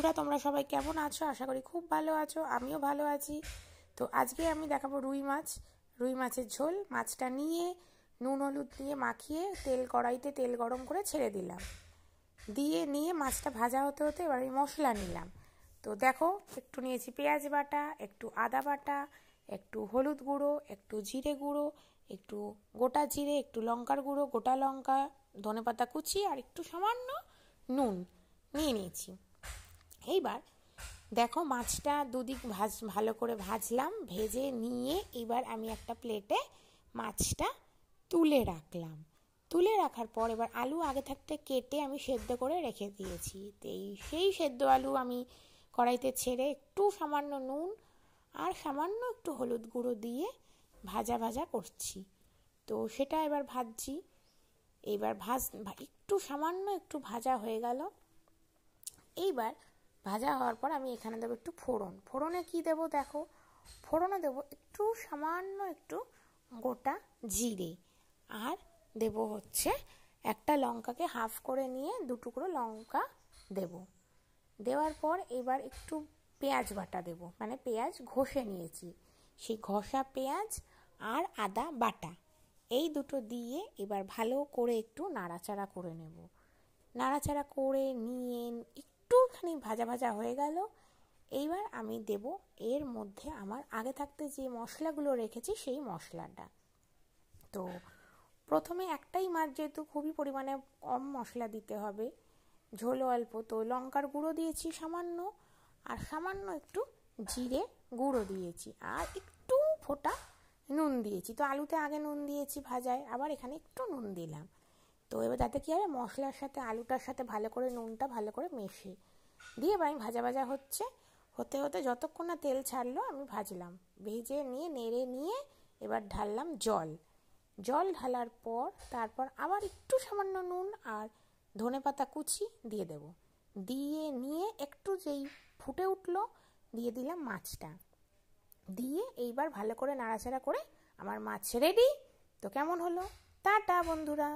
বন্ধুরা তোমরা সবাই কেমন আছো? আশা করি খুব ভালো আছো, আমিও ভালো আছি। তো আজকে আমি দেখাবো রুই মাছের ঝোল। মাছটা নিয়ে নুন হলুদ দিয়ে মাখিয়ে কড়াইতে তেল গরম করে ছেড়ে দিলাম। নিয়ে মাছটা ভাজা হতে হতে এবার আমি মশলা নিলাম। তো দেখো, একটু নিয়েছি পেঁয়াজ বাটা, একটু আদা বাটা, একটু হলুদ গুঁড়ো, একটু জিরে গুঁড়ো, একটু গোটা জিরে, একটু লঙ্কার গুঁড়ো, গোটা লঙ্কা, ধনেপাতা কুচি আর একটু সামান্য নুন নিয়ে নিয়েছি। এইবার দেখো, মাছটা দুদিক ভালো করে ভাজলাম। ভেজে নিয়ে এবার আমি একটা প্লেটে মাছটা তুলে রাখলাম। তুলে রাখার পর এবার আলু আগে থাকতে কেটে আমি সেদ্ধ করে রেখে দিয়েছি। সেই সেদ্ধ আলু আমি কড়াইতে ছেড়ে একটু সামান্য নুন আর সামান্য একটু হলুদ গুঁড়ো দিয়ে ভাজা ভাজা করছি। তো সেটা এবার ভাজছি। এইবার একটু সামান্য একটু ভাজা হয়ে গেল। এইবার ভাজা হওয়ার পর আমি এখানে দেবো একটু ফোড়নে কি দেবো দেখো, ফোড়নে দেবো একটু সামান্য একটু গোটা জিরে, আর দেব হচ্ছে একটা লঙ্কাকে হাফ করে নিয়ে দুটুকরো লঙ্কা দেব। দেওয়ার পর এবার একটু পেঁয়াজ বাটা দেব, মানে পেঁয়াজ ঘষে নিয়েছি, সেই ঘষা পেঁয়াজ আর আদা বাটা এই দুটো দিয়ে এবার ভালো করে একটু নাড়াচাড়া করে নেব। নাড়াচাড়া করে নিয়ে একটুখানি ভাজা ভাজা হয়ে গেল। এইবার আমি দেব এর মধ্যে আমার আগে থাকতে যে মশলাগুলো রেখেছি সেই মশলাটা। তো প্রথমে একটাই মাছ, যেহেতু খুবই পরিমাণে কম মশলা দিতে হবে, ঝোলও অল্প, তো লঙ্কার গুঁড়ো দিয়েছি সামান্য, আর সামান্য একটু জিরে গুঁড়ো দিয়েছি, আর একটু ফোঁটা নুন দিয়েছি। তো আলুতে আগে নুন দিয়েছি ভাজায়, আবার এখানে একটু নুন দিলাম। তো এবার তাতে কী হবে, মশলার সাথে আলুটার সাথে ভালো করে নুনটা ভালো করে মেশে দিয়ে এবার আমি ভাজা ভাজা হতে হতে যতক্ষণ না তেল ছাড়লো আমি ভাজলাম। ভেজে নিয়ে নেড়ে নিয়ে এবার ঢাললাম জল ঢালার পর তারপর আবার একটু সামান্য নুন আর ধনেপাতা কুচি দিয়ে দেব। দিয়ে নিয়ে একটু যেই ফুটে উঠলো দিয়ে দিলাম মাছটা, দিয়ে এইবার ভালো করে নাড়াচাড়া করে আমার মাছ রেডি। তো কেমন হলো? টাটা বন্ধুরা।